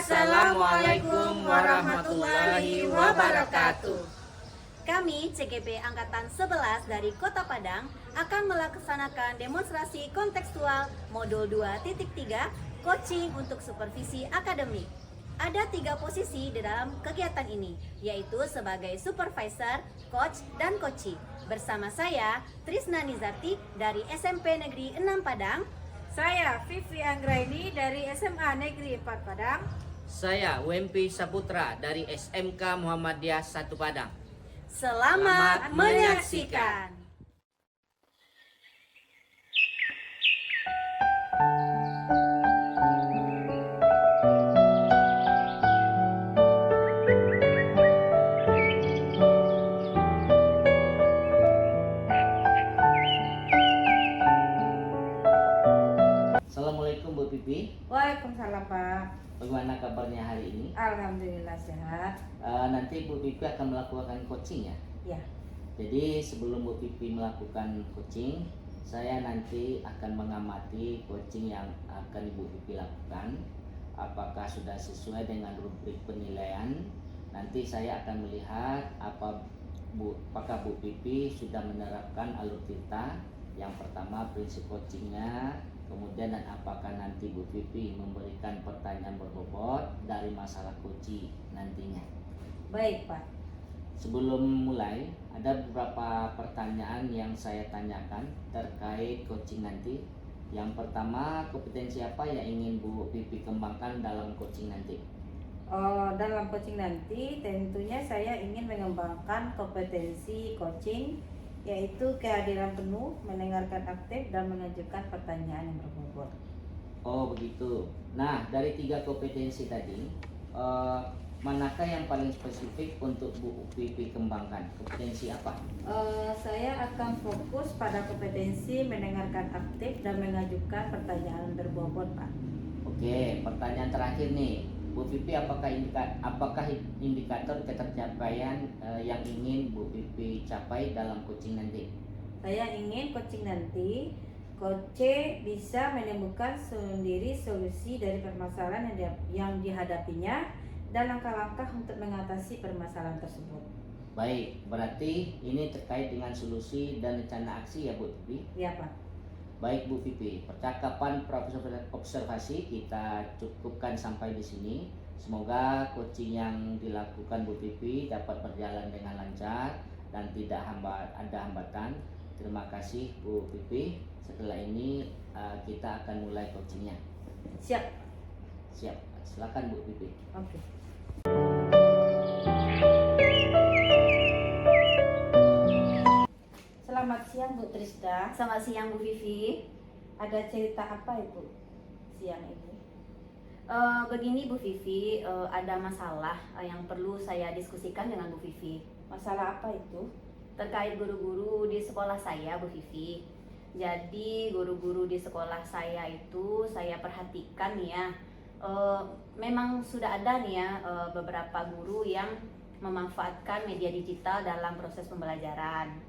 Assalamualaikum warahmatullahi wabarakatuh. Kami CGP Angkatan 11 dari Kota Padang akan melaksanakan demonstrasi kontekstual modul 2.3 coaching untuk supervisi akademik. Ada 3 posisi di dalam kegiatan ini, yaitu sebagai supervisor, coach, dan coachee. Bersama saya, Trisna Nizarti dari SMP Negeri 6 Padang. Saya Vivi Anggraini dari SMA Negeri 4 Padang. Saya Wempi Saputra dari SMK Muhammadiyah 1 Padang. Selamat menyaksikan. Assalamualaikum Bu Pipi. Waalaikumsalam Pak. Bagaimana kabarnya hari ini? Alhamdulillah sehat. Nanti Bu Pipi akan melakukan coaching ya? Ya. Jadi sebelum Bu Pipi melakukan coaching, saya nanti akan mengamati coaching yang akan Ibu Pipi lakukan. Apakah sudah sesuai dengan rubrik penilaian? Nanti saya akan melihat apakah Bu Pipi sudah menerapkan alur kita. Yang pertama prinsip coachingnya, kemudian dan apakah nanti Bu Pipi memberikan pertanyaan berbobot dari masalah coaching nantinya. Baik Pak. Sebelum mulai, ada beberapa pertanyaan yang saya tanyakan terkait coaching nanti. Yang pertama, kompetensi apa yang ingin Bu Pipi kembangkan dalam coaching nanti? Dalam coaching nanti tentunya saya ingin mengembangkan kompetensi coaching, yaitu kehadiran penuh, mendengarkan aktif, dan mengajukan pertanyaan yang berbobot. Oh begitu. Nah, dari 3 kompetensi tadi, manakah yang paling spesifik untuk Bu Pipi kembangkan? Kompetensi apa? Saya akan fokus pada kompetensi mendengarkan aktif dan mengajukan pertanyaan berbobot Pak. Oke, pertanyaan terakhir nih, Bu Pipi, apakah indikator ketercapaian yang ingin Bu Pipi capai dalam coaching nanti? Saya ingin coaching nanti coach bisa menemukan sendiri solusi dari permasalahan yang dihadapinya dan langkah-langkah untuk mengatasi permasalahan tersebut. Baik, berarti ini terkait dengan solusi dan rencana aksi ya Bu Pipi? Ya Pak. Baik Bu Pipi, percakapan observasi kita cukupkan sampai di sini. Semoga coaching yang dilakukan Bu Pipi dapat berjalan dengan lancar dan tidak ada hambatan. Terima kasih Bu Pipi. Setelah ini kita akan mulai coachingnya. Siap. Siap. Silakan Bu Pipi. Oke. Selamat siang Bu Trisda. Selamat siang Bu Vivi. Ada cerita apa Ibu siang ini? Begini Bu Vivi, ada masalah yang perlu saya diskusikan dengan Bu Vivi. Masalah apa itu? Terkait guru-guru di sekolah saya Bu Vivi. Jadi guru-guru di sekolah saya itu saya perhatikan ya, memang sudah ada nih ya beberapa guru yang memanfaatkan media digital dalam proses pembelajaran.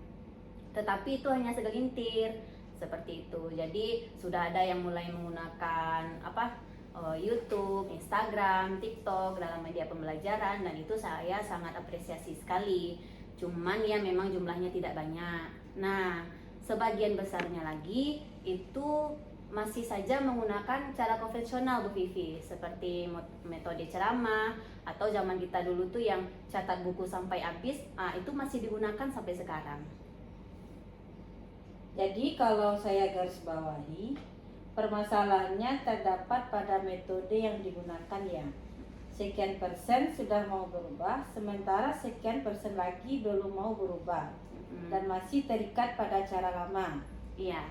Tetapi itu hanya segelintir seperti itu. Jadi sudah ada yang mulai menggunakan YouTube, Instagram, TikTok dalam media pembelajaran, dan itu saya sangat apresiasi sekali. Cuman ya memang jumlahnya tidak banyak. Nah, sebagian besarnya lagi itu masih saja menggunakan cara konvensional Bu Vivi, seperti metode ceramah atau zaman kita dulu tuh yang catat buku sampai habis, itu masih digunakan sampai sekarang. Jadi kalau saya garis bawahi, permasalahannya terdapat pada metode yang digunakan ya. Sekian persen sudah mau berubah, sementara sekian persen lagi belum mau berubah dan masih terikat pada cara lama. Iya.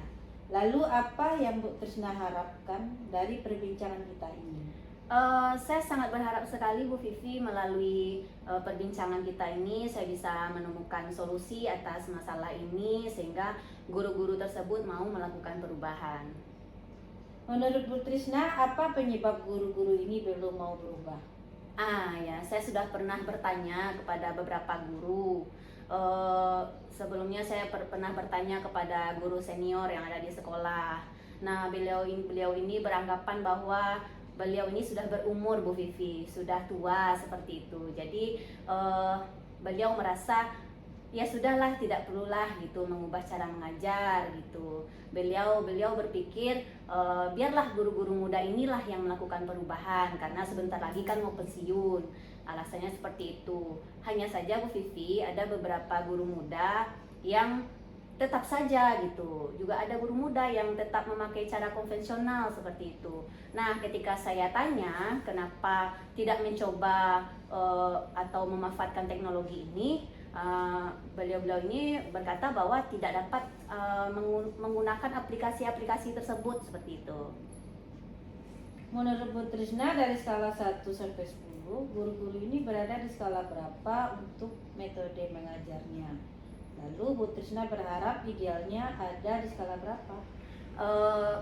Lalu apa yang Bu Trisna harapkan dari perbincangan kita ini? Saya sangat berharap sekali Bu Vivi melalui perbincangan kita ini saya bisa menemukan solusi atas masalah ini sehingga guru-guru tersebut mau melakukan perubahan. Menurut Bu Trisna, apa penyebab guru-guru ini belum mau berubah? Ya, saya sudah pernah bertanya kepada beberapa guru. Sebelumnya saya pernah bertanya kepada guru senior yang ada di sekolah. Nah, beliau ini beranggapan bahwa beliau ini sudah berumur Bu Vivi, sudah tua seperti itu. Jadi beliau merasa ya sudahlah, tidak perlulah gitu mengubah cara mengajar gitu. Beliau berpikir biarlah guru-guru muda inilah yang melakukan perubahan karena sebentar lagi kan mau pensiun. Alasannya seperti itu. Hanya saja Bu Vivi, ada beberapa guru muda yang tetap saja gitu. Juga ada guru muda yang tetap memakai cara konvensional seperti itu. Nah, ketika saya tanya kenapa tidak mencoba atau memanfaatkan teknologi ini, beliau-beliau ini berkata bahwa tidak dapat menggunakan aplikasi-aplikasi tersebut seperti itu. Menurut Bu Trisna, dari skala 1 sampai 10, guru-guru ini berada di skala berapa untuk metode mengajarnya? Lalu Bu Trisna berharap idealnya ada di skala berapa?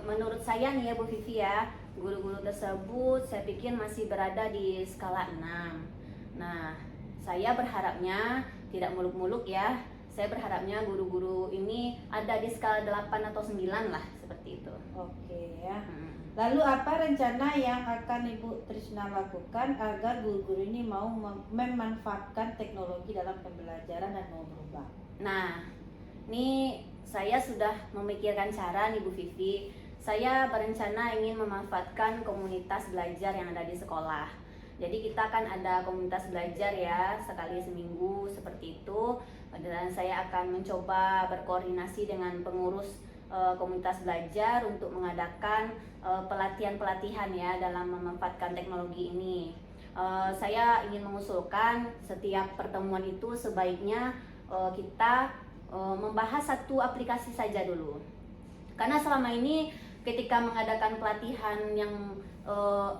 Menurut saya nih ya Bu Vivi ya, guru-guru tersebut saya pikir masih berada di skala 6. Nah, saya berharapnya tidak muluk-muluk ya. Saya berharapnya guru-guru ini ada di skala 8 atau 9 lah, seperti itu. Oke ya. Lalu apa rencana yang akan Ibu Trisna lakukan agar guru-guru ini mau memanfaatkan teknologi dalam pembelajaran dan mau berubah? Nah, ini saya sudah memikirkan cara nih Bu Vivi. Saya berencana ingin memanfaatkan komunitas belajar yang ada di sekolah. Jadi kita kan ada komunitas belajar ya, sekali seminggu seperti itu. Dan saya akan mencoba berkoordinasi dengan pengurus komunitas belajar untuk mengadakan pelatihan-pelatihan ya dalam memanfaatkan teknologi ini. Saya ingin mengusulkan setiap pertemuan itu sebaiknya kita membahas satu aplikasi saja dulu. Karena selama ini ketika mengadakan pelatihan yang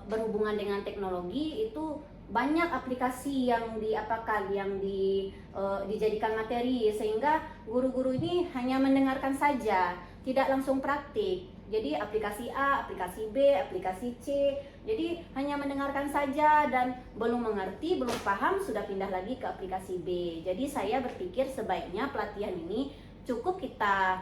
berhubungan dengan teknologi itu banyak aplikasi yang dijadikan materi, sehingga guru-guru ini hanya mendengarkan saja, tidak langsung praktik. Jadi aplikasi A, aplikasi B, aplikasi C, jadi hanya mendengarkan saja dan belum mengerti, belum paham, sudah pindah lagi ke aplikasi B. Jadi saya berpikir sebaiknya pelatihan ini cukup kita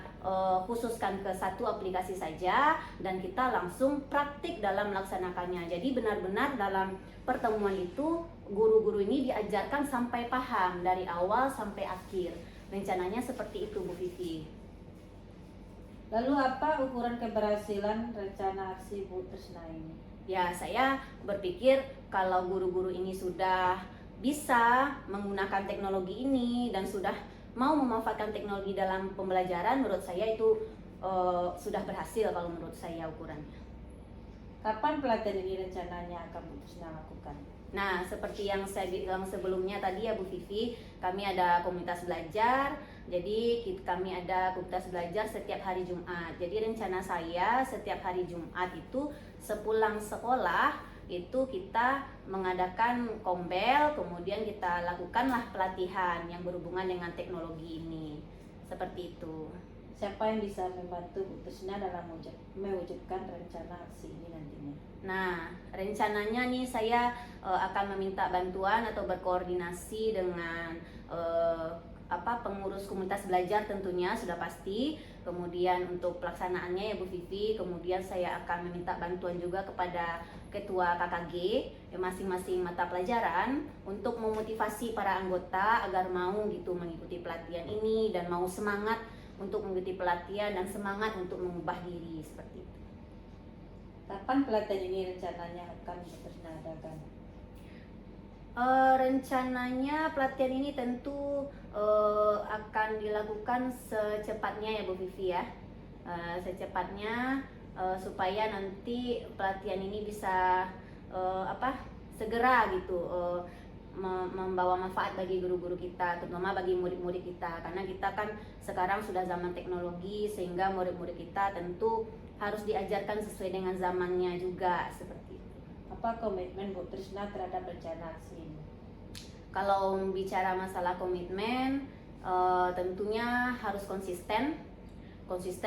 khususkan ke satu aplikasi saja dan kita langsung praktik dalam melaksanakannya. Jadi benar-benar dalam pertemuan itu guru-guru ini diajarkan sampai paham dari awal sampai akhir. Rencananya seperti itu Bu Vivi. Lalu apa ukuran keberhasilan rencana aksi Bu Trisna ini? Ya, saya berpikir kalau guru-guru ini sudah bisa menggunakan teknologi ini dan sudah mau memanfaatkan teknologi dalam pembelajaran, menurut saya itu sudah berhasil kalau menurut saya ukurannya. Kapan pelatihan ini rencananya akan Bu Trisna lakukan? Nah, seperti yang saya bilang sebelumnya tadi ya Bu Vivi, kami ada komunitas belajar. Jadi kami ada komunitas belajar setiap hari Jumat. Jadi rencana saya setiap hari Jumat itu sepulang sekolah itu kita mengadakan kombel, kemudian kita lakukanlah pelatihan yang berhubungan dengan teknologi ini. Seperti itu. Siapa yang bisa membantu Bu Trisna dalam mewujudkan rencana aksi ini nantinya? Nah, rencananya nih saya akan meminta bantuan atau berkoordinasi dengan pengurus komunitas belajar tentunya sudah pasti. Kemudian untuk pelaksanaannya ya Bu Vivi, kemudian saya akan meminta bantuan juga kepada ketua KKG masing-masing mata pelajaran untuk memotivasi para anggota agar mau gitu mengikuti pelatihan ini dan mau semangat untuk mengikuti pelatihan dan semangat untuk mengubah diri seperti itu. Kapan pelatihan ini rencananya akan Bu Trisna adakan? Rencananya pelatihan ini tentu akan dilakukan secepatnya ya Bu Vivi ya, secepatnya supaya nanti pelatihan ini bisa segera gitu membawa manfaat bagi guru-guru kita, terutama bagi murid-murid kita, karena kita kan sekarang sudah zaman teknologi sehingga murid-murid kita tentu harus diajarkan sesuai dengan zamannya juga seperti itu. Apa komitmen Bu Trisna terhadap rencana aksi ini? Kalau bicara masalah komitmen, tentunya harus konsisten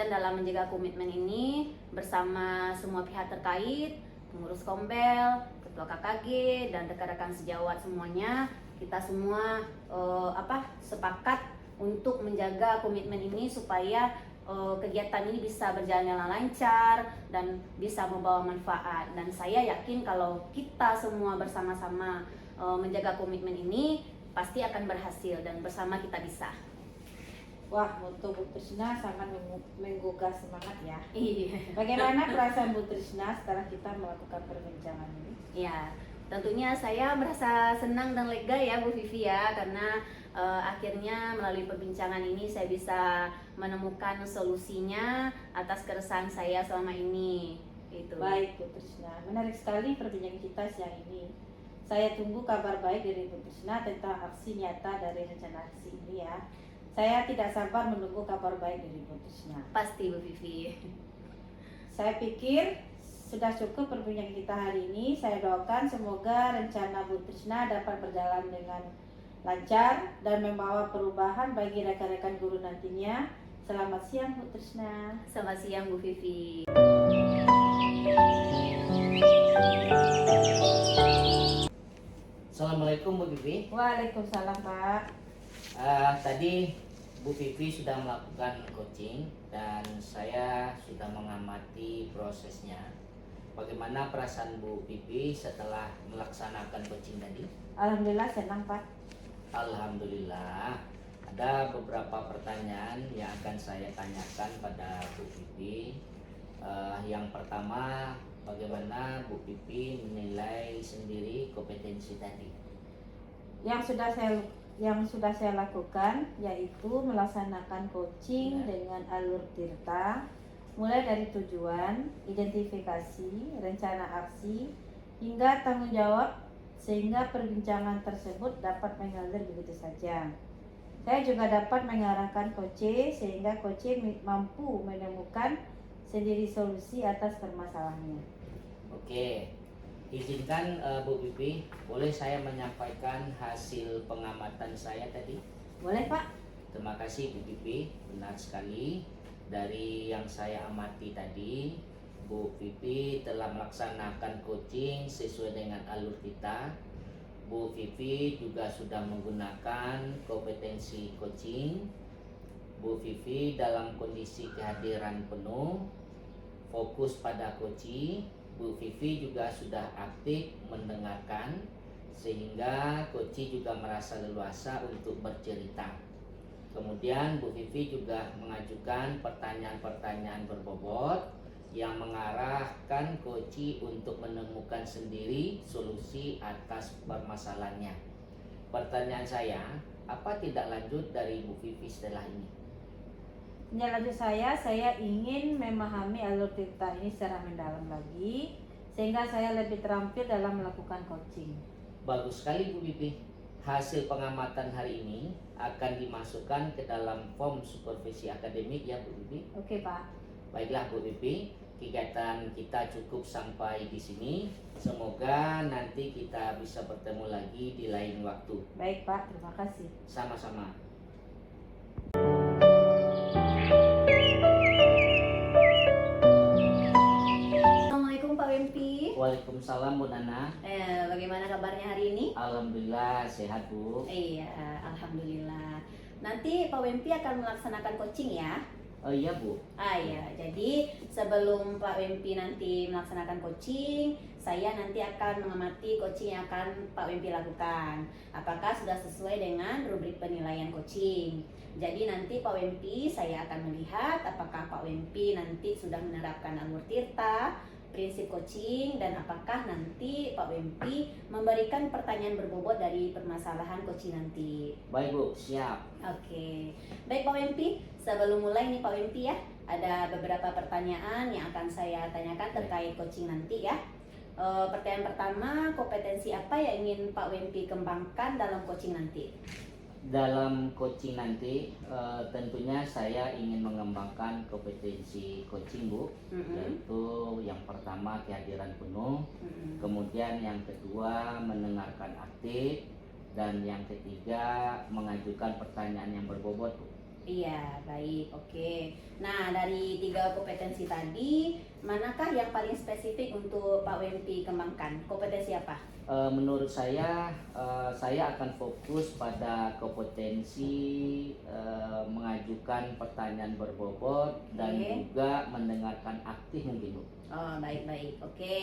dalam menjaga komitmen ini bersama semua pihak terkait, pengurus kombel, ketua KKG dan rekan-rekan sejawat semuanya. Kita semua sepakat untuk menjaga komitmen ini supaya kegiatan ini bisa berjalan dengan lancar dan bisa membawa manfaat. Dan saya yakin kalau kita semua bersama-sama menjaga komitmen ini pasti akan berhasil dan bersama kita bisa. Wah, moto Bu Trisna sangat menggugah semangat ya. Iya. Bagaimana perasaan Bu Trisna setelah kita melakukan perbincangan ini? Ya, tentunya saya merasa senang dan lega ya Bu Vivi ya, karena akhirnya melalui perbincangan ini saya bisa menemukan solusinya atas keresahan saya selama ini. Itu. Baik Bu Trisna, menarik sekali perbincangan kita siang ini. Saya tunggu kabar baik dari Bu Trisna tentang aksi nyata dari rencana aksi ini ya. Saya tidak sabar menunggu kabar baik dari Bu Trisna. Pasti Bu Vivi. Saya pikir sudah cukup perbincangan kita hari ini. Saya doakan semoga rencana Bu Trisna dapat berjalan dengan lancar dan membawa perubahan bagi rekan-rekan guru nantinya. Selamat siang Bu Trisna. Selamat siang Bu Vivi. Assalamualaikum Bu Vivi. Waalaikumsalam Pak. Tadi Bu Vivi sudah melakukan coaching dan saya sudah mengamati prosesnya. Bagaimana perasaan Bu Vivi setelah melaksanakan coaching tadi? Alhamdulillah senang Pak. Alhamdulillah. Ada beberapa pertanyaan yang akan saya tanyakan pada Bu Vivi. Yang pertama, bagaimana Bu Vivi menilai sendiri kompetensi tadi? Yang sudah saya lakukan yaitu melaksanakan coaching dengan alur Tirta, mulai dari tujuan, identifikasi, rencana aksi, hingga tanggung jawab, sehingga perbincangan tersebut dapat mengalir begitu saja. Saya juga dapat mengarahkan coach sehingga coach mampu menemukan sendiri solusi atas permasalahannya. Oke, izinkan Bu Vivi, boleh saya menyampaikan hasil pengamatan saya tadi? Boleh Pak? Terima kasih Bu Vivi, benar sekali. Dari yang saya amati tadi, Bu Vivi telah melaksanakan coaching sesuai dengan alur kita. Bu Vivi juga sudah menggunakan kompetensi coaching. Bu Vivi dalam kondisi kehadiran penuh, fokus pada coaching. Bu Vivi juga sudah aktif mendengarkan sehingga coach juga merasa leluasa untuk bercerita. Kemudian Bu Vivi juga mengajukan pertanyaan-pertanyaan berbobot yang mengarahkan coach untuk menemukan sendiri solusi atas permasalahannya. Pertanyaan saya, apa tindak lanjut dari Bu Vivi setelah ini? Tindak lanjut saya ingin memahami alur Tirta ini secara mendalam lagi, sehingga saya lebih terampil dalam melakukan coaching. Bagus sekali Bu Vivi. Hasil pengamatan hari ini akan dimasukkan ke dalam form supervisi akademik ya Bu Vivi. Oke Pak. Baiklah Bu Vivi, kegiatan kita cukup sampai di sini. Semoga nanti kita bisa bertemu lagi di lain waktu. Baik Pak, terima kasih. Sama-sama. Assalamualaikum Pak Wempi. Waalaikumsalam Bu Nana. Bagaimana kabarnya hari ini? Alhamdulillah sehat Bu. Iya, alhamdulillah. Nanti Pak Wempi akan melaksanakan coaching ya? Oh iya Bu. Iya, jadi sebelum Pak Wempi nanti melaksanakan coaching, saya nanti akan mengamati coaching yang akan Pak Wempi lakukan. Apakah sudah sesuai dengan rubrik penilaian coaching? Jadi nanti Pak Wempi saya akan melihat apakah Pak Wempi nanti sudah menerapkan alur Tirta, prinsip coaching, dan apakah nanti Pak Wempi memberikan pertanyaan berbobot dari permasalahan coaching nanti. Baik Bu, siap. Oke, baik Pak Wempi, sebelum mulai nih Pak Wempi ya, ada beberapa pertanyaan yang akan saya tanyakan terkait coaching nanti ya. Pertanyaan pertama, kompetensi apa yang ingin Pak Wempi kembangkan dalam coaching nanti? Dalam coaching nanti tentunya saya ingin mengembangkan kompetensi coaching Bu, yaitu yang pertama kehadiran penuh, kemudian yang kedua mendengarkan aktif, dan yang ketiga mengajukan pertanyaan yang berbobot Bu. Iya, baik, oke. Nah, dari 3 kompetensi tadi, manakah yang paling spesifik untuk Pak Wempi kembangkan? Kompetensi apa? Menurut saya akan fokus pada kompetensi mengajukan pertanyaan berbobot dan Oke. juga mendengarkan aktif mungkin Bu. Oh, baik-baik, oke.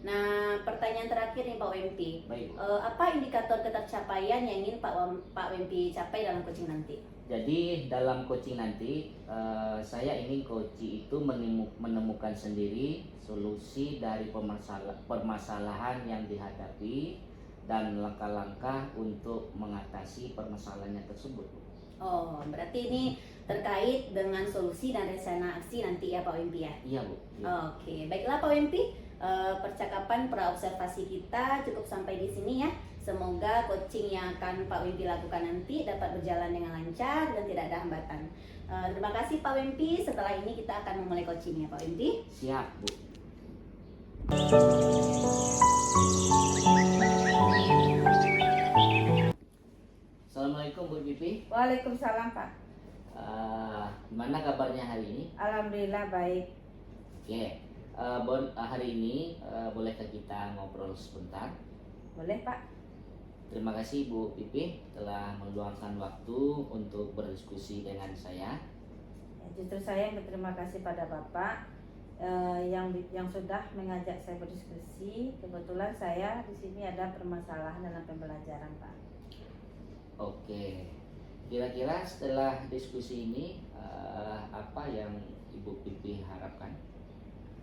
Nah, pertanyaan terakhir nih Pak Wempi. Baik Bu. Apa indikator ketercapaian yang ingin Pak Wempi capai dalam coaching nanti? Jadi dalam coaching nanti saya ingin coaching itu menemukan sendiri solusi dari permasalahan yang dihadapi dan langkah-langkah untuk mengatasi permasalahannya tersebut. Oh, berarti ini terkait dengan solusi dan rencana aksi nanti ya Pak Wempi ya? Iya Bu. Iya. Oke, baiklah Pak Wempi. Percakapan praobservasi kita cukup sampai di sini ya. Semoga coaching yang akan Pak Wempi lakukan nanti dapat berjalan dengan lancar dan tidak ada hambatan. Terima kasih Pak Wempi. Setelah ini kita akan memulai coachingnya Pak Wempi. Siap Bu. Assalamualaikum Bu Pipi. Waalaikumsalam Pak. Gimana kabarnya hari ini? Alhamdulillah baik. Oke, hari ini bolehkah kita ngobrol sebentar? Boleh Pak? Terima kasih Bu Pipi telah meluangkan waktu untuk berdiskusi dengan saya. Ya, justru saya yang berterima kasih pada Bapak yang sudah mengajak saya berdiskusi. Kebetulan saya di sini ada permasalahan dalam pembelajaran Pak. Oke, kira-kira setelah diskusi ini apa yang Ibu Pipi harapkan?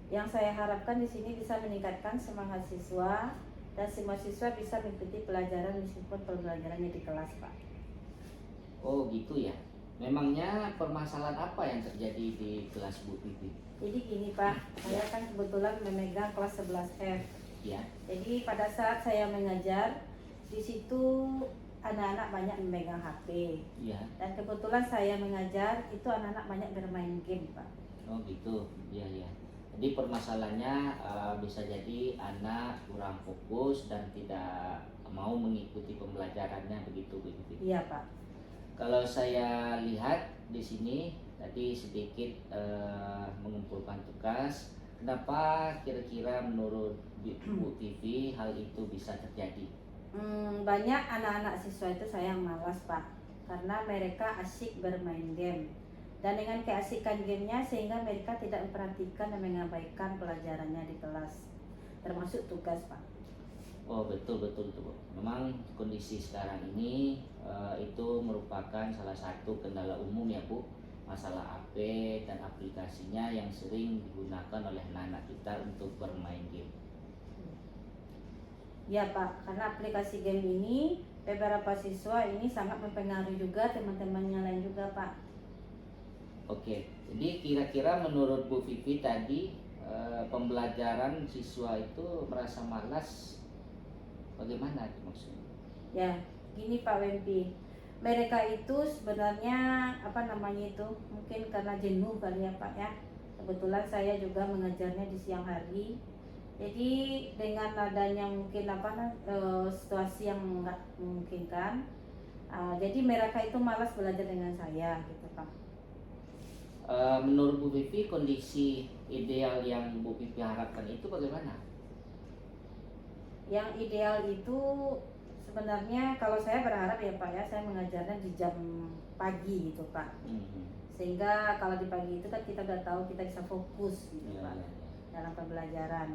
Yang saya harapkan di sini bisa meningkatkan semangat siswa dan semua siswa bisa mengikuti pelajaran meskipun pembelajarannya di kelas Pak. Oh gitu ya. Memangnya permasalahan apa yang terjadi di kelas Bu Pipi? Jadi gini Pak, saya kan kebetulan memegang kelas 11F. Ya. Jadi pada saat saya mengajar, di situ anak-anak banyak memegang HP. Iya. Dan kebetulan saya mengajar, itu anak-anak banyak bermain game Pak. Oh gitu. Iya ya. Jadi permasalahannya bisa jadi anak kurang fokus dan tidak mau mengikuti pembelajarannya begitu Bu Pipi. Iya Pak. Kalau saya lihat di sini tadi sedikit mengumpulkan tugas. Kenapa kira-kira menurut Bu Tivi hal itu bisa terjadi? Banyak anak-anak siswa itu saya yang malas Pak, karena mereka asyik bermain game. Dan dengan keasikan gamenya sehingga mereka tidak memperhatikan dan mengabaikan pelajarannya di kelas, termasuk tugas Pak. Oh betul tuh Bu. Memang kondisi sekarang ini itu merupakan salah satu kendala umum ya Bu. Masalah HP dan aplikasinya yang sering digunakan oleh anak-anak kita untuk bermain game. Ya Pak, karena aplikasi game ini beberapa siswa ini sangat mempengaruhi juga teman-temannya lain juga Pak. Oke, jadi kira-kira menurut Bu Vivi tadi pembelajaran siswa itu merasa malas, bagaimana itu maksudnya? Ya, gini Pak Wempi, mereka itu sebenarnya mungkin karena jenuh kali ya Pak ya. Kebetulan saya juga mengajarnya di siang hari. Jadi dengan adanya mungkin situasi yang nggak memungkinkan, jadi mereka itu malas belajar dengan saya gitu Pak. Menurut Bu Vivi kondisi ideal yang Bu Vivi harapkan itu bagaimana? Yang ideal itu sebenarnya kalau saya berharap ya Pak ya, saya mengajarnya di jam pagi gitu Pak. Sehingga kalau di pagi itu kan kita udah tahu kita bisa fokus gitu Ya, Pak ya, ya. dalam pembelajaran.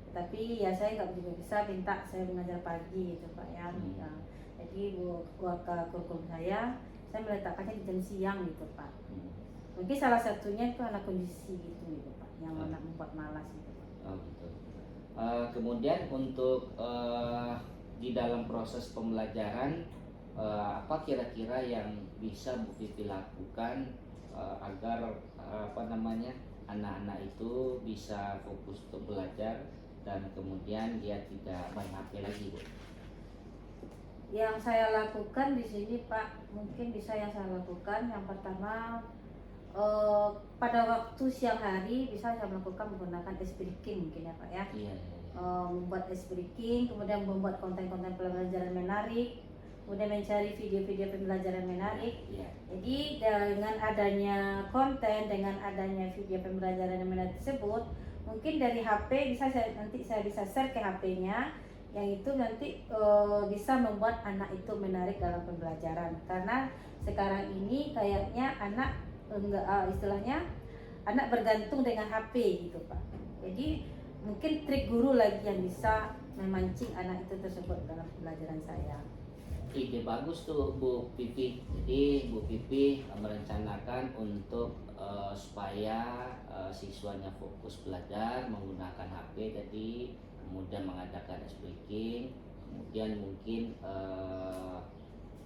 Tapi ya saya nggak juga bisa minta saya mengajar pagi gitu Pak ya. Ya, jadi buat kurikulum saya meletakkannya di jam siang gitu Pak. Mungkin salah satunya itu anak kondisi gitu Pak, yang anak membuat malas gitu Pak. Oh gitu. Kemudian untuk di dalam proses pembelajaran apa kira-kira yang bisa Bu Vivi lakukan agar anak-anak itu bisa fokus untuk belajar dan kemudian dia tidak main HP lagi Bu? Yang saya lakukan di sini Pak, mungkin bisa yang saya lakukan yang pertama pada waktu siang hari bisa saya melakukan menggunakan ice breaking mungkin ya Pak ya. Iya. Membuat ice breaking, kemudian membuat konten-konten pembelajaran menarik, kemudian mencari video-video pembelajaran menarik. Ya. Jadi dengan adanya konten, dengan adanya video pembelajaran yang menarik tersebut, mungkin dari HP nanti saya bisa share ke HP-nya, yang itu nanti bisa membuat anak itu menarik dalam pembelajaran. Karena sekarang ini kayaknya anak istilahnya anak bergantung dengan HP gitu Pak. Jadi mungkin trik guru lagi yang bisa memancing anak itu tersebut dalam pembelajaran saya. Ide bagus tuh Bu Pipi. Jadi Bu Pipi merencanakan untuk supaya siswanya fokus belajar menggunakan HP tadi, kemudian mengadakan ice breaking, kemudian mungkin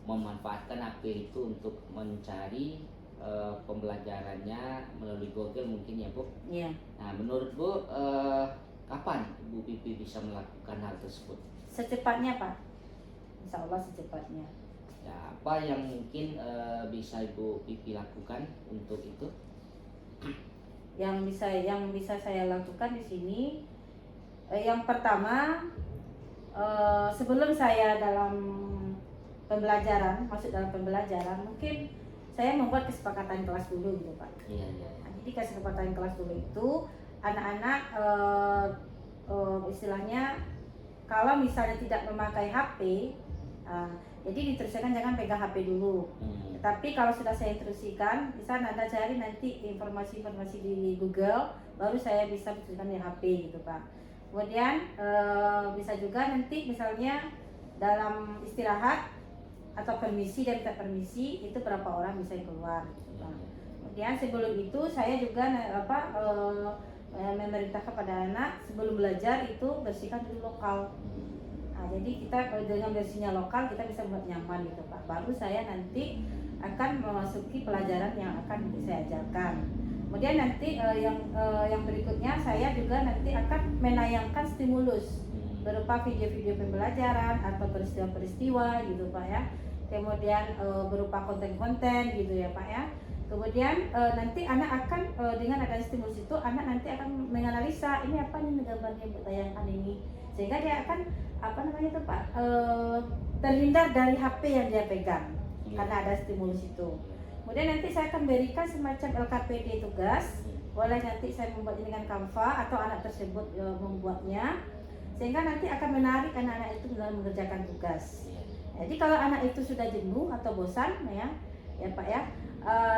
memanfaatkan HP itu untuk mencari pembelajarannya melalui Google mungkin ya Bu. Iya. Nah menurut Bu kapan Bu Pipi bisa melakukan hal tersebut? Secepatnya Pak. Insya Allah secepatnya. Ya, apa yang mungkin bisa Ibu Pipi lakukan untuk itu? Yang bisa saya lakukan di sini, yang pertama, sebelum saya masuk dalam pembelajaran, mungkin saya membuat kesepakatan kelas dulu gitu Pak. Iya, iya. Nah, jadi kesepakatan kelas dulu itu anak-anak istilahnya kalau misalnya tidak memakai HP, jadi diteruskan jangan pegang HP dulu. Tapi kalau sudah saya instruksikan, bisa Anda cari nanti informasi-informasi di Google, baru saya bisa tuliskan di HP gitu Pak. Kemudian bisa juga nanti misalnya dalam istirahat atau permisi dan minta permisi itu berapa orang bisa keluar. Nah, kemudian sebelum itu saya juga memerintahkan kepada anak sebelum belajar itu bersihkan dulu lokal. Nah, jadi kita dengan bersihnya lokal kita bisa buat nyaman gitu Pak. Baru saya nanti akan memasuki pelajaran yang akan saya ajarkan. Kemudian nanti yang berikutnya saya juga nanti akan menayangkan stimulus berupa video-video pembelajaran atau peristiwa-peristiwa gitu Pak ya. Kemudian berupa konten-konten gitu ya Pak ya. Kemudian nanti anak akan dengan adanya stimulus itu anak nanti akan menganalisa ini apa nih gambarnya yang tayangkan ini, sehingga dia akan Pak terhindar dari HP yang dia pegang karena ada stimulus itu. Kemudian nanti saya akan berikan semacam LKPD tugas, boleh nanti saya membuat dengan Canva atau anak tersebut membuatnya, sehingga nanti akan menarik anak-anak itu dalam mengerjakan tugas. Jadi kalau anak itu sudah jenuh atau bosan, ya Pak ya,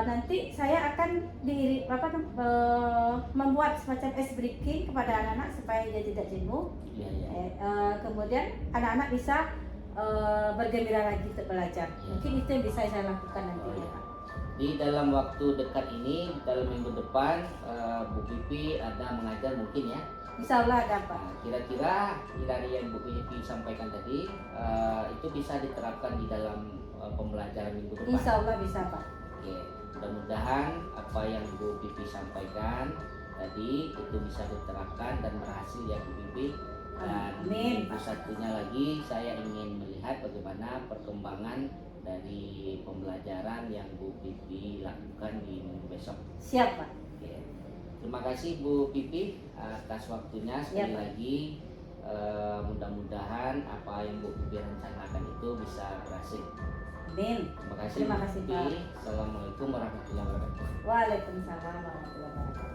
nanti saya akan membuat semacam ice breaking kepada anak-anak supaya dia tidak jenuh. Kemudian anak-anak bisa bergembira lagi untuk belajar. Mungkin itu yang bisa saya lakukan nanti ya Pak. Di dalam waktu dekat ini, dalam minggu depan, Bu Pipi ada mengajar mungkin ya? Insya Allah ada Pak. Nah, kira-kira dari yang Bu Pipi sampaikan tadi, itu bisa diterapkan di dalam pembelajaran minggu depan? Insya Allah bisa Pak. Oke, mudah-mudahan apa yang Bu Pipi sampaikan tadi itu bisa diterapkan dan berhasil ya Bu Pipi. Dan minggu satunya lagi saya ingin melihat bagaimana perkembangan dari pembelajaran yang Bu Pipi lakukan di minggu besok. Siap Pak. Oke. Terima kasih Bu Pipi atas waktunya sekali lagi. Mudah-mudahan apa yang Bu Pipi rencanakan itu bisa berhasil. Amin. Terima kasih Bu Pak. Pipi. Assalamualaikum warahmatullahi wabarakatuh. Waalaikumsalam warahmatullahi wabarakatuh.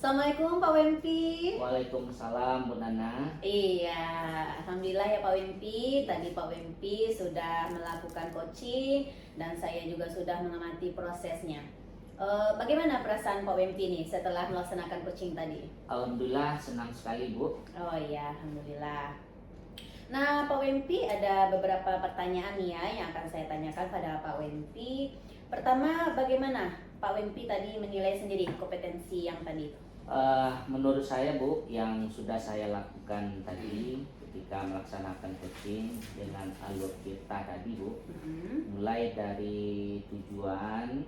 Assalamualaikum Pak Wempi. Waalaikumsalam Bu Nana. Iya, alhamdulillah ya Pak Wempi. Tadi Pak Wempi sudah melakukan coaching dan saya juga sudah mengamati prosesnya. Bagaimana perasaan Pak Wempi nih setelah melaksanakan coaching tadi? Alhamdulillah senang sekali Bu. Oh iya, alhamdulillah. Nah Pak Wempi, ada beberapa pertanyaan nih ya yang akan saya tanyakan pada Pak Wempi. Pertama, bagaimana Pak Wempi tadi menilai sendiri kompetensi yang tadi itu? Menurut saya Bu, yang sudah saya lakukan tadi ketika melaksanakan coaching dengan alur kita tadi Bu, mulai dari tujuan,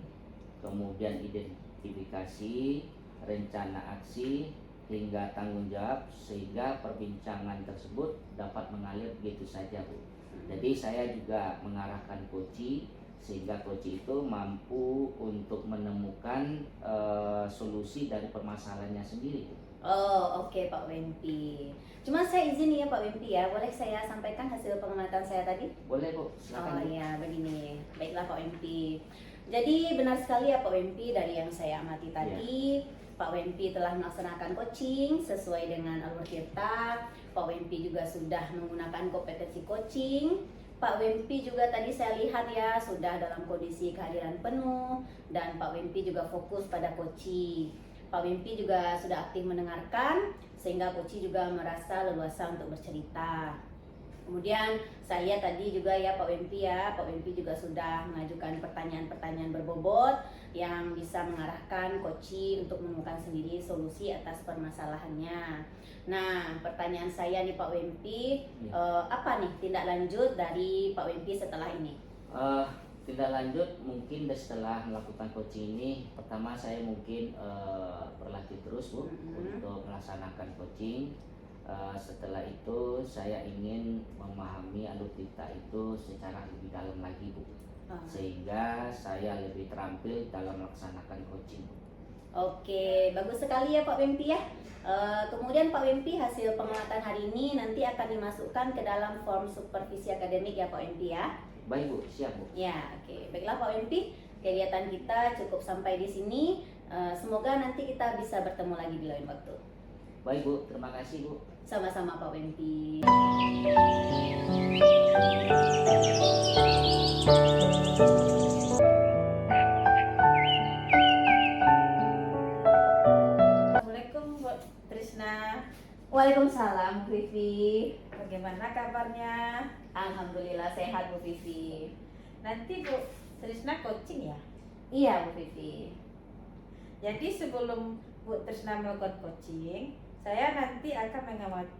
kemudian identifikasi, rencana aksi, hingga tanggung jawab, sehingga perbincangan tersebut dapat mengalir begitu saja Bu. Jadi saya juga mengarahkan coaching sehingga coach itu mampu untuk menemukan solusi dari permasalahannya sendiri. Oh, oke Pak Wempi. Cuma saya izin nih ya Pak Wempi ya, boleh saya sampaikan hasil pengamatan saya tadi? Boleh Bu, Oh silakan. Bu. iya, begini. Baiklah Pak Wempi. Jadi benar sekali ya Pak Wempi, dari yang saya amati tadi, Pak Wempi telah melaksanakan coaching sesuai dengan alur tirta. Pak Wempi juga sudah menggunakan kompetensi coaching. Pak Wempi juga tadi saya lihat ya sudah dalam kondisi kehadiran penuh, dan Pak Wempi juga fokus pada coaching. Pak Wempi juga sudah aktif mendengarkan sehingga coaching juga merasa leluasa untuk bercerita. Kemudian saya tadi juga ya Pak Wempi juga sudah mengajukan pertanyaan-pertanyaan berbobot yang bisa mengarahkan coaching untuk menemukan sendiri solusi atas permasalahannya. Nah, pertanyaan saya nih Pak Wempi, apa nih tindak lanjut dari Pak Wempi setelah ini? Tindak lanjut mungkin setelah melakukan coaching ini, pertama saya mungkin berlatih terus Bu untuk melaksanakan coaching. Setelah itu saya ingin memahami alur tirta itu secara lebih dalam lagi Bu, sehingga saya lebih terampil dalam melaksanakan coaching Bu. Oke, bagus sekali ya Pak Wempi ya. Kemudian Pak Wempi, hasil pengamatan hari ini nanti akan dimasukkan ke dalam form supervisi akademik ya Pak Wempi ya. Baik Bu, siap Bu. Ya, oke. Baiklah Pak Wempi, kegiatan kita cukup sampai di sini. Semoga nanti kita bisa bertemu lagi di lain waktu. Baik Bu, terima kasih Bu. Sama-sama Pak Wempi. Assalamualaikum Bu Trisna. Waalaikumsalam Bu Vivi. Bagaimana kabarnya? Alhamdulillah sehat Bu Vivi. Nanti Bu Trisna coaching ya? Iya Bu Vivi. Jadi sebelum Bu Trisna melakukan coaching, saya nanti akan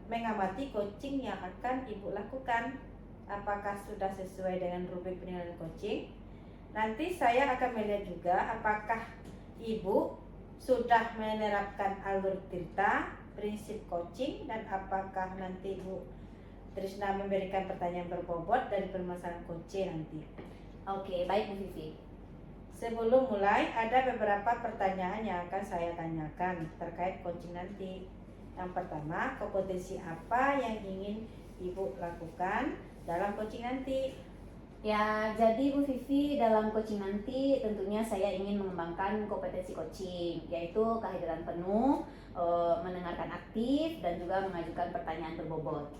mengamati coaching yang akan Ibu lakukan. Apakah sudah sesuai dengan rubrik penilaian coaching? Nanti saya akan melihat juga apakah Ibu sudah menerapkan alur tirta, prinsip coaching, dan apakah nanti Bu Trisna memberikan pertanyaan berbobot dari permasalahan coaching nanti. Oke, baik Bu Vivi. Sebelum mulai, ada beberapa pertanyaan yang akan saya tanyakan terkait coaching nanti. Yang pertama, kompetensi apa yang ingin Ibu lakukan dalam coaching nanti? Ya, jadi Bu Vivi, dalam coaching nanti tentunya saya ingin mengembangkan kompetensi coaching, yaitu kehadiran penuh, mendengarkan aktif, dan juga mengajukan pertanyaan berbobot.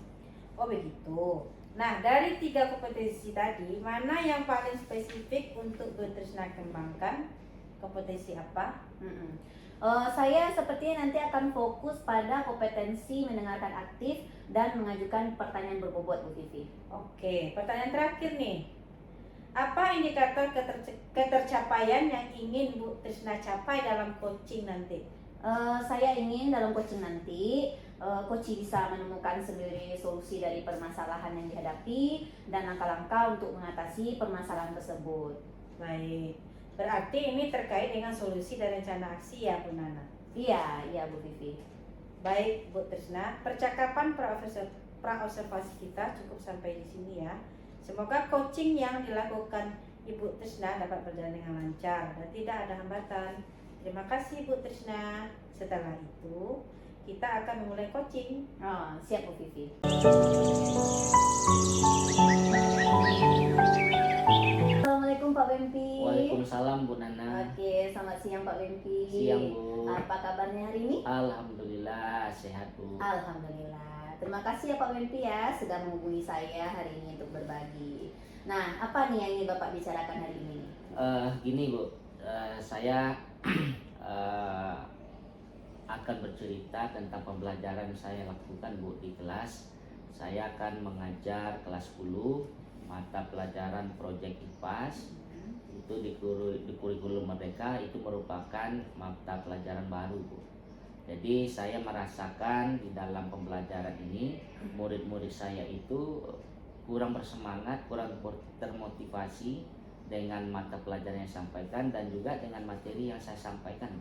Oh begitu. Nah, dari 3 kompetensi tadi, mana yang paling spesifik untuk Bu Trisna kembangkan? Kompetensi apa? Saya sepertinya nanti akan fokus pada kompetensi mendengarkan aktif dan mengajukan pertanyaan berbobot Bu Vivi. Oke, pertanyaan terakhir nih. Apa indikator ketercapaian yang ingin Bu Trisna capai dalam coaching nanti? Saya ingin dalam coaching nanti coach bisa menemukan sendiri solusi dari permasalahan yang dihadapi dan langkah-langkah untuk mengatasi permasalahan tersebut. Baik, berarti ini terkait dengan solusi dan rencana aksi ya Bu Nana? Iya Bu Vivi. Baik Bu Trisna, percakapan pra-observasi kita cukup sampai di sini ya. Semoga coaching yang dilakukan Ibu Trisna dapat berjalan dengan lancar dan tidak ada hambatan. Terima kasih Bu Trisna. Setelah itu kita akan memulai coaching. Oh, siap Bu Vivi. Assalamualaikum Pak Wempi. Waalaikumsalam Bu Nana. Oke, selamat siang Pak Wempi. Siang Bu. Apa kabarnya hari ini? Alhamdulillah sehat Bu. Alhamdulillah. Terima kasih ya Pak Wempi ya sudah menghubungi saya hari ini untuk berbagi. Nah, apa nih yang ingin Bapak bicarakan hari ini? Gini Bu, saya akan bercerita tentang pembelajaran saya lakukan Bu di kelas. Saya akan mengajar kelas 10 mata pelajaran Project IPAS. Itu di kurikulum Merdeka itu merupakan mata pelajaran baru Bu. Jadi saya merasakan di dalam pembelajaran ini murid-murid saya itu kurang bersemangat, kurang termotivasi dengan mata pelajaran yang saya sampaikan dan juga dengan materi yang saya sampaikan.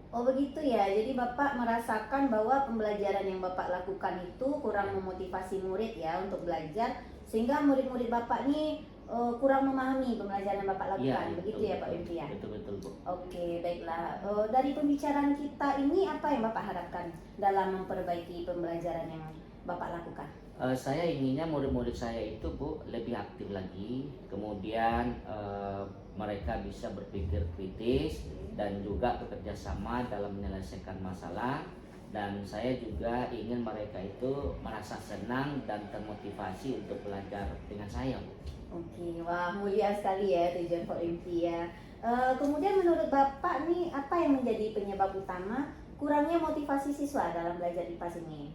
Oh begitu ya, jadi Bapak merasakan bahwa pembelajaran yang Bapak lakukan itu kurang memotivasi murid ya untuk belajar, sehingga murid-murid Bapak ini kurang memahami pembelajaran yang Bapak lakukan, Iya, begitu betul, ya Pak betul. Wempi ya? Betul Bu. Oke, baiklah. Dari pembicaraan kita ini apa yang Bapak harapkan dalam memperbaiki pembelajaran yang Bapak lakukan? Saya inginnya murid-murid saya itu Bu lebih aktif lagi, kemudian mereka bisa berpikir kritis dan juga bekerja sama dalam menyelesaikan masalah, dan saya juga ingin mereka itu merasa senang dan termotivasi untuk belajar dengan saya Bu. Oke, wah mulia sekali ya tujuan Pak Wempi ya. Kemudian menurut Bapak nih apa yang menjadi penyebab utama kurangnya motivasi siswa dalam belajar IPA ini?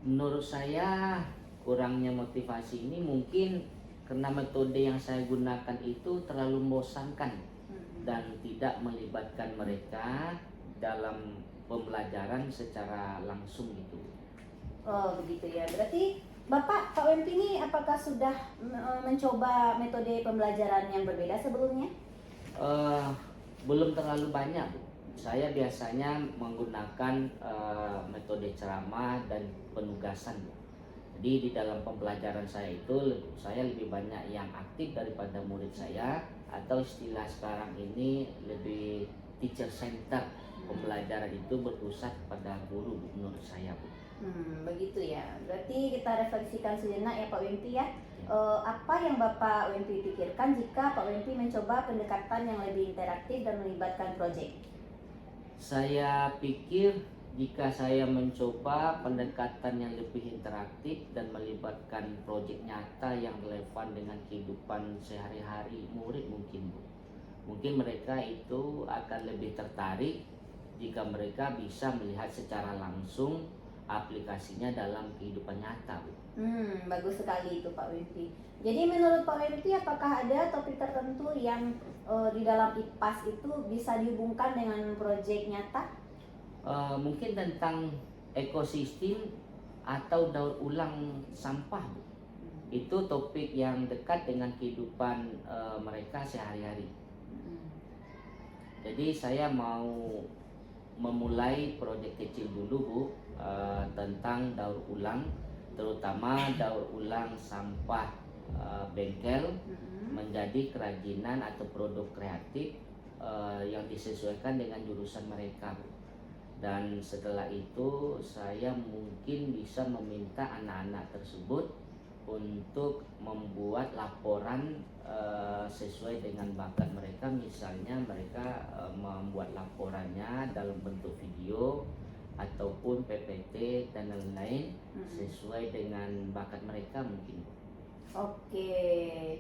Menurut saya kurangnya motivasi ini mungkin karena metode yang saya gunakan itu terlalu membosankan dan tidak melibatkan mereka dalam pembelajaran secara langsung gitu. Oh begitu ya, berarti Bapak Pak Wempi ini apakah sudah mencoba metode pembelajaran yang berbeda sebelumnya? Belum terlalu banyak Bu. Saya biasanya menggunakan metode ceramah dan penugasan Bu. Jadi di dalam pembelajaran saya itu saya lebih banyak yang aktif daripada murid saya, atau istilah sekarang ini lebih teacher center. Pembelajaran itu berpusat pada guru Bu, menurut saya Bu. Begitu ya. Berarti kita refleksikan sejenak ya Pak Wempi ya. Apa yang Bapak Wempi pikirkan jika Pak Wempi mencoba pendekatan yang lebih interaktif dan melibatkan proyek? Saya pikir jika saya mencoba pendekatan yang lebih interaktif dan melibatkan proyek nyata yang relevan dengan kehidupan sehari-hari murid mungkin Bu. Mungkin mereka itu akan lebih tertarik jika mereka bisa melihat secara langsung aplikasinya dalam kehidupan nyata Bu. Bagus sekali itu Pak Wempi. Jadi menurut Pak Wempi apakah ada topik tertentu yang di dalam IPAS itu bisa dihubungkan dengan proyek nyata? Mungkin tentang ekosistem atau daur ulang sampah Bu. Itu topik yang dekat dengan kehidupan mereka sehari-hari. Jadi saya mau memulai proyek kecil dulu Bu, tentang daur ulang, terutama daur ulang sampah bengkel menjadi kerajinan atau produk kreatif yang disesuaikan dengan jurusan mereka Bu. Dan setelah itu saya mungkin bisa meminta anak-anak tersebut untuk membuat laporan sesuai dengan bakat mereka. Misalnya mereka membuat laporannya dalam bentuk video ataupun PPT dan lain-lain sesuai dengan bakat mereka mungkin. Oke,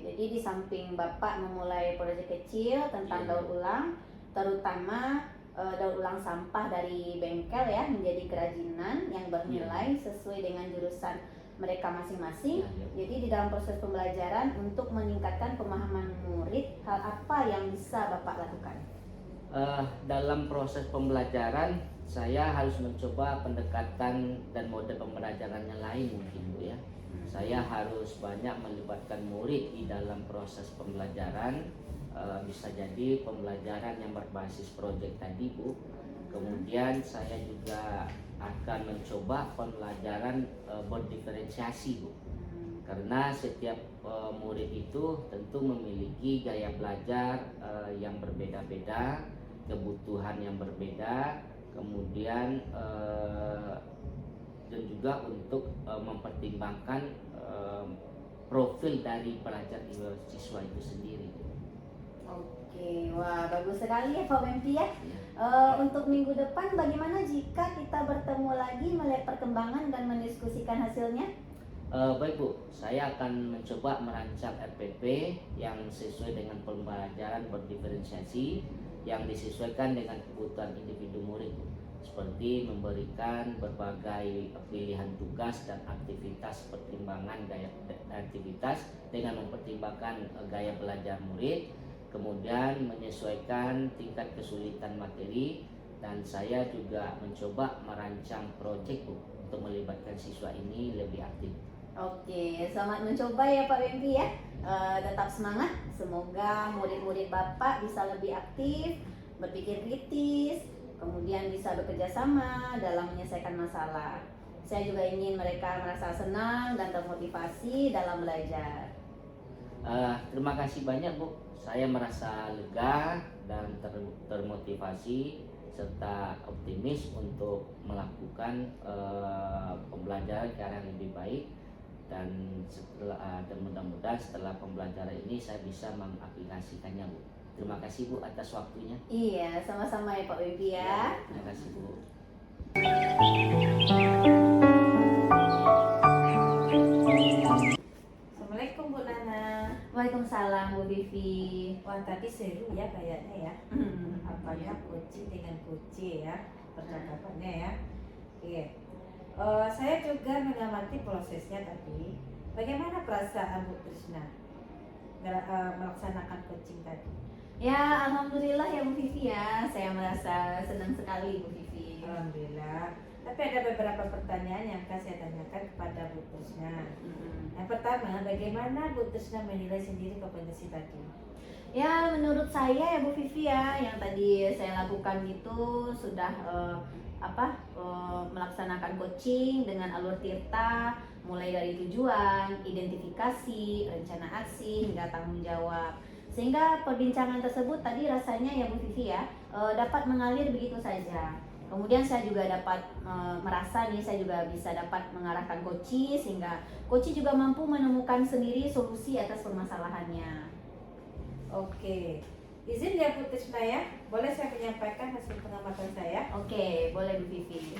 jadi di samping Bapak memulai proyek kecil tentang daur ulang, terutama daur ulang sampah dari bengkel ya menjadi kerajinan yang bernilai sesuai dengan jurusan mereka masing-masing. Jadi di dalam proses pembelajaran untuk meningkatkan pemahaman murid, hal apa yang bisa Bapak lakukan? Dalam proses pembelajaran saya harus mencoba pendekatan dan mode pembelajaran yang lain mungkin Bu ya. Saya harus banyak melibatkan murid di dalam proses pembelajaran. Bisa jadi pembelajaran yang berbasis proyek tadi Bu. Kemudian saya juga akan mencoba pembelajaran berdiferensiasi Bu. Karena setiap murid itu tentu memiliki gaya belajar yang berbeda-beda, kebutuhan yang berbeda, kemudian dan juga untuk mempertimbangkan profil dari pelajar siswa itu sendiri. Oke, wah bagus sekali ya Pak Wempi ya. Untuk minggu depan bagaimana jika kita bertemu lagi melihat perkembangan dan mendiskusikan hasilnya? Baik Bu, saya akan mencoba merancang RPP yang sesuai dengan pembelajaran berdiferensiasi yang disesuaikan dengan kebutuhan individu murid, seperti memberikan berbagai pilihan tugas dan aktivitas pertimbangan gaya aktivitas dengan mempertimbangkan gaya belajar murid, kemudian menyesuaikan tingkat kesulitan materi, dan saya juga mencoba merancang proyek Bu untuk melibatkan siswa ini lebih aktif. Oke, selamat mencoba ya Pak Wempi ya. Tetap semangat. Semoga murid-murid Bapak bisa lebih aktif, berpikir kritis, kemudian bisa bekerja sama dalam menyelesaikan masalah. Saya juga ingin mereka merasa senang dan termotivasi dalam belajar. Terima kasih banyak Bu. Saya merasa lega dan termotivasi serta optimis untuk melakukan pembelajaran ke arah yang lebih baik, dan dan mudah-mudahan setelah pembelajaran ini saya bisa mengaplikasikannya Bu. Terima kasih Bu atas waktunya. Iya, sama-sama ya Pak Wifi ya. Terima kasih Bu. Assalamualaikum Bu Nana. Waalaikumsalam Bu Vivi. Wah tadi seru ya kayaknya ya. Apanya kucing dengan kucing ya percakapannya ya. Oke. Saya juga mengamati prosesnya tadi. Bagaimana perasaan Bu Trisna melaksanakan coaching tadi? Ya, alhamdulillah ya Bu Vivi ya. Saya merasa senang sekali Bu Vivi. Alhamdulillah. Tapi ada beberapa pertanyaan yang akan saya tanyakan kepada Bu Trisna. Yang pertama, bagaimana Bu Trisna menilai sendiri kompetensi tadi? Ya, menurut saya ya Bu Vivi ya, yang tadi saya lakukan itu sudah melaksanakan coaching dengan alur tirta, mulai dari tujuan, identifikasi, rencana aksi hingga tanggung jawab. Sehingga perbincangan tersebut tadi rasanya ya Bu Vivi ya dapat mengalir begitu saja. Kemudian saya juga dapat merasa nih saya juga bisa dapat mengarahkan coach sehingga coach juga mampu menemukan sendiri solusi atas permasalahannya. Oke, izin ya Bu Trisna ya, boleh saya menyampaikan hasil pengamatan saya? Oke, boleh Bu Vivi.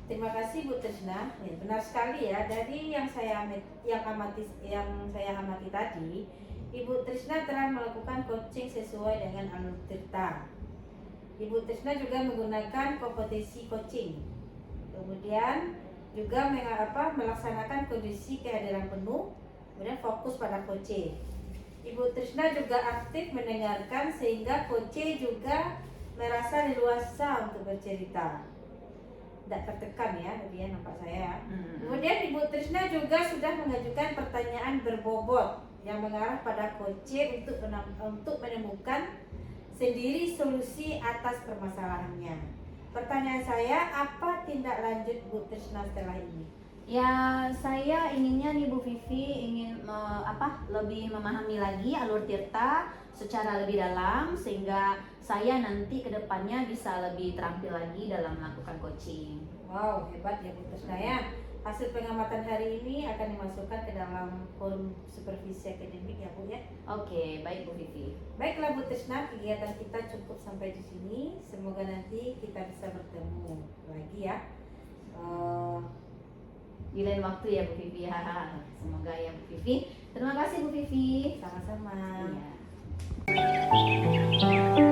Terima kasih Bu Trisna. Ya, benar sekali ya, dari yang saya amati tadi, Ibu Trisna telah melakukan coaching sesuai dengan alur tirta. Ibu Trisna juga menggunakan kompetensi coaching. Kemudian juga melaksanakan kondisi kehadiran penuh, kemudian fokus pada coaching. Ibu Trisna juga aktif mendengarkan sehingga coach juga merasa leluasa untuk bercerita. Tidak tertekan ya, kemudian nampak saya. Kemudian Ibu Trisna juga sudah mengajukan pertanyaan berbobot yang mengarah pada coach untuk menemukan sendiri solusi atas permasalahannya. Pertanyaan saya, apa tindak lanjut Bu Trisna setelah ini? Ya, saya inginnya nih Bu Vivi ingin lebih memahami lagi alur tirta secara lebih dalam sehingga saya nanti ke depannya bisa lebih terampil lagi dalam melakukan coaching. Wow, hebat ya Bu Trisna ya. Hasil pengamatan hari ini akan dimasukkan ke dalam forum supervisi akademik ya Bu ya. Oke, baik Bu Vivi. Baiklah Bu Trisna, kegiatan kita cukup sampai di sini. Semoga nanti kita bisa bertemu lagi ya. Di lain waktu ya Bu Vivi. Semoga ya Bu Vivi. Terima kasih Bu Vivi. Sama-sama. Iya.